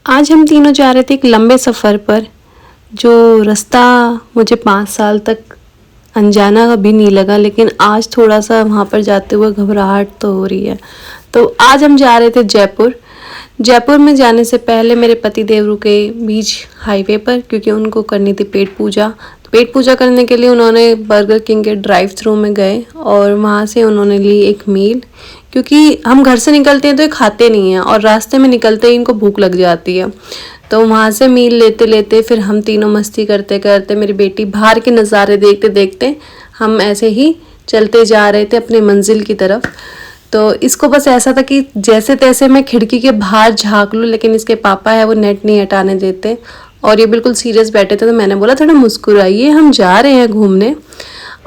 आज हम तीनों जा रहे थे एक लंबे सफ़र पर। जो रास्ता मुझे 5 साल तक अनजाना भी नहीं लगा, लेकिन आज थोड़ा सा वहाँ पर जाते हुए घबराहट तो हो रही है। तो आज हम जा रहे थे जयपुर। जयपुर में जाने से पहले मेरे पति देव रुके बीच हाईवे पर, क्योंकि उनको करनी थी पेट पूजा। तो पेट पूजा करने के लिए उन्होंने बर्गर किंग के ड्राइव थ्रू में गए और वहाँ से उन्होंने ली एक मील, क्योंकि हम घर से निकलते हैं तो ये खाते नहीं हैं और रास्ते में निकलते ही इनको भूख लग जाती है। तो वहाँ से मील लेते लेते फिर हम तीनों मस्ती करते करते, मेरी बेटी बाहर के नज़ारे देखते देखते, हम ऐसे ही चलते जा रहे थे अपनी मंजिल की तरफ। तो इसको बस ऐसा था कि जैसे तैसे मैं खिड़की के बाहर झाँक लूँ, लेकिन इसके पापा है वो नेट नहीं हटाने देते और ये बिल्कुल सीरियस बैठे थे। तो मैंने बोला थोड़ा मुस्कुराइए, हम जा रहे हैं घूमने।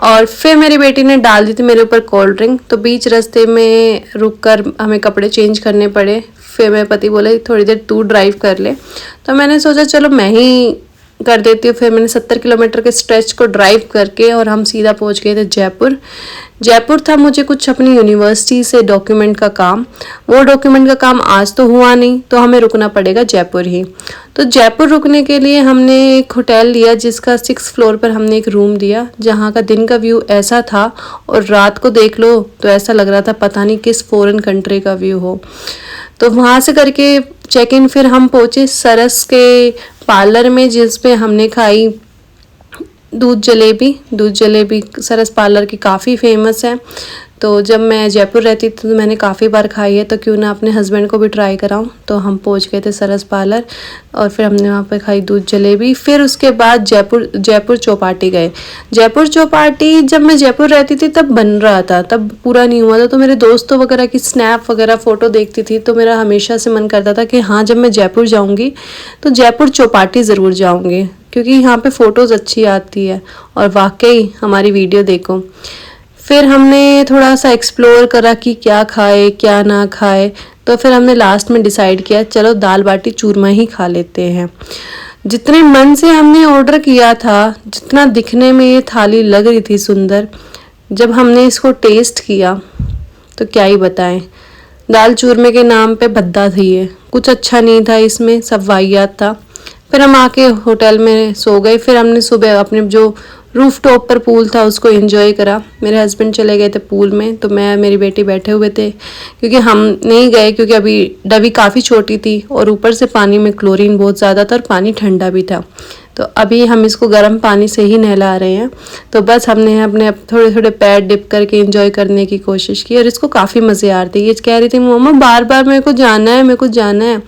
और फिर मेरी बेटी ने डाल दी थी मेरे ऊपर कोल्ड ड्रिंक। तो बीच रास्ते में रुककर हमें कपड़े चेंज करने पड़े। फिर मेरे पति बोले थोड़ी देर तू ड्राइव कर ले, तो मैंने सोचा चलो मैं ही कर देती हूँ। फिर मैंने 70 किलोमीटर के स्ट्रेच को ड्राइव करके और हम सीधा पहुँच गए थे जयपुर। जयपुर था मुझे कुछ अपनी यूनिवर्सिटी से डॉक्यूमेंट का काम। वो डॉक्यूमेंट का काम आज तो हुआ नहीं, तो हमें रुकना पड़ेगा जयपुर ही। तो जयपुर रुकने के लिए हमने एक होटल लिया जिसका 6th फ्लोर पर हमने एक रूम दिया, जहाँ का दिन का व्यू ऐसा था और रात को देख लो तो ऐसा लग रहा था पता नहीं किस फॉरेन कंट्री का व्यू हो। तो वहाँ से करके चेक इन, फिर हम पहुँचे सरस के पार्लर में, जिस पे हमने खाई दूध जलेबी सरस पार्लर की काफ़ी फेमस है। तो जब मैं जयपुर रहती थी तो मैंने काफ़ी बार खाई है, तो क्यों ना अपने हस्बैंड को भी ट्राई कराऊं। तो हम पहुंच गए थे सरस पार्लर और फिर हमने वहाँ पे खाई दूध जलेबी। फिर उसके बाद जयपुर चौपाटी गए। जयपुर चौपाटी जब मैं जयपुर रहती थी तब बन रहा था, तब पूरा नहीं हुआ था। तो मेरे दोस्तों वगैरह की स्नैप वगैरह फ़ोटो देखती थी, तो मेरा हमेशा से मन करता था कि हाँ जब मैं जयपुर जाऊँगी तो जयपुर चौपाटी ज़रूर जाऊँगी, क्योंकि यहाँ पे फ़ोटोज़ अच्छी आती है। और वाकई हमारी वीडियो देखो। फिर हमने थोड़ा सा एक्सप्लोर करा कि क्या खाए क्या ना खाए। तो फिर हमने लास्ट में डिसाइड किया चलो दाल बाटी चूरमा ही खा लेते हैं। जितने मन से हमने ऑर्डर किया था, जितना दिखने में ये थाली लग रही थी सुंदर, जब हमने इसको टेस्ट किया तो क्या ही बताएं। दाल चूरमे के नाम पे भद्दा थी ये, कुछ अच्छा नहीं था इसमें, सब वाहियात था। फिर हम आके होटल में सो गए। फिर हमने सुबह अपने जो रूफ टॉप पर पूल था उसको एंजॉय करा। मेरे हस्बैंड चले गए थे पूल में, तो मैं मेरी बेटी बैठे हुए थे, क्योंकि हम नहीं गए क्योंकि अभी डबी काफ़ी छोटी थी और ऊपर से पानी में क्लोरीन बहुत ज़्यादा था और पानी ठंडा भी था। तो अभी हम इसको गर्म पानी से ही नहला रहे हैं। तो बस हमने अपने थोड़े थोड़े पैर डिप करके एंजॉय करने की कोशिश की और इसको काफ़ी मज़े आ रहे थे। ये कह रही थी मम्मा बार बार मेरे को जाना है, मेरे को जाना है।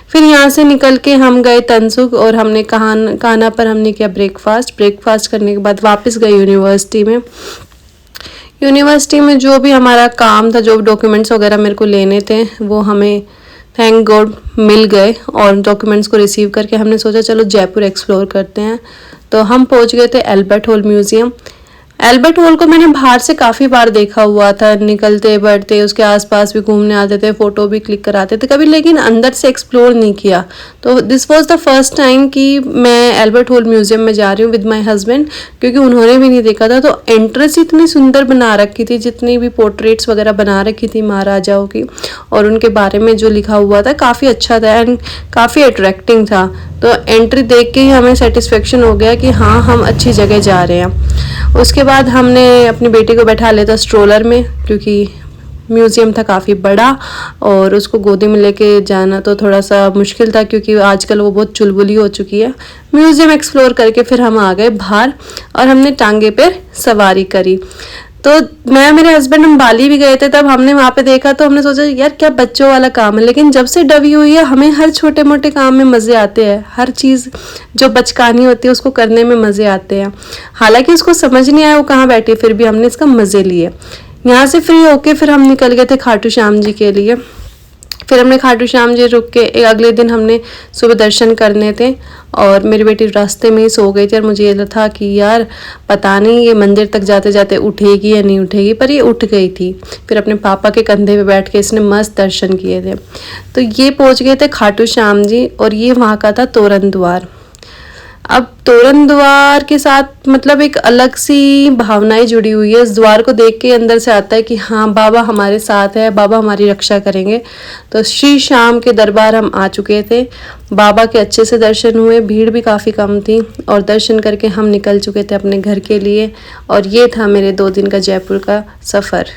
फिर यहाँ से निकल के हम गए तनसुख और हमने कान्हा पर हमने किया ब्रेकफास्ट करने के बाद वापस गए यूनिवर्सिटी में जो भी हमारा काम था, जो डॉक्यूमेंट्स वगैरह मेरे को लेने थे, वो हमें थैंक गॉड मिल गए। और डॉक्यूमेंट्स को रिसीव करके हमने सोचा चलो जयपुर एक्सप्लोर करते हैं। तो हम पहुंच गए थे Albert hall museum. Albert hall को मैंने बाहर से काफ़ी बार देखा हुआ था, निकलते बढ़ते उसके आसपास भी घूमने आते थे, फ़ोटो भी क्लिक कराते थे कभी, लेकिन अंदर से एक्सप्लोर नहीं किया। तो this was the first time कि मैं एल्बर्ट हॉल म्यूज़ियम में जा रही हूँ विद माय हस्बैंड, क्योंकि उन्होंने भी नहीं देखा था। तो एंट्रेंस इतनी सुंदर बना रखी थी, जितनी भी पोर्ट्रेट्स वगैरह बना रखी थी महाराजाओं की और उनके बारे में जो लिखा हुआ था काफ़ी अच्छा था एंड काफ़ी अट्रैक्टिंग था। तो एंट्री देख के ही हमें सेटिस्फेक्शन हो गया कि हाँ हम अच्छी जगह जा रहे हैं। उसके बाद हमने अपनी बेटी को बैठा लिया था स्ट्रोलर में, क्योंकि म्यूज़ियम था काफ़ी बड़ा और उसको गोदी में लेके जाना तो थोड़ा सा मुश्किल था, क्योंकि आजकल वो बहुत चुलबुली हो चुकी है। म्यूज़ियम एक्सप्लोर करके फिर हम आ गए बाहर और हमने टांगे पर सवारी करी। तो मैं मेरे हस्बैंड हम बाली भी गए थे, तब हमने वहाँ पे देखा तो हमने सोचा यार क्या बच्चों वाला काम है, लेकिन जब से डबी हुई है हमें हर छोटे मोटे काम में मज़े आते हैं। हर चीज़ जो बचकानी होती है उसको करने में मज़े आते हैं। हालांकि उसको समझ नहीं आया वो कहाँ बैठी, फिर भी हमने इसका मज़े लिए। यहाँ से फ्री होके फिर हम निकल गए थे खाटू श्याम जी के लिए। फिर हमने खाटू श्याम जी रुक के अगले दिन हमने सुबह दर्शन करने थे और मेरी बेटी रास्ते में ही सो गई थी और मुझे ये था कि यार पता नहीं ये मंदिर तक जाते जाते उठेगी या नहीं उठेगी, पर ये उठ गई थी। फिर अपने पापा के कंधे पे बैठ के इसने मस्त दर्शन किए थे। तो ये पहुंच गए थे खाटू श्याम जी और ये वहाँ का था तोरण द्वार। अब तोरण द्वार के साथ मतलब एक अलग सी भावनाएं जुड़ी हुई है। इस द्वार को देख के अंदर से आता है कि हाँ बाबा हमारे साथ है, बाबा हमारी रक्षा करेंगे। तो श्री श्याम के दरबार हम आ चुके थे, बाबा के अच्छे से दर्शन हुए, भीड़ भी काफ़ी कम थी और दर्शन करके हम निकल चुके थे अपने घर के लिए। और ये था मेरे 2 दिन का जयपुर का सफ़र।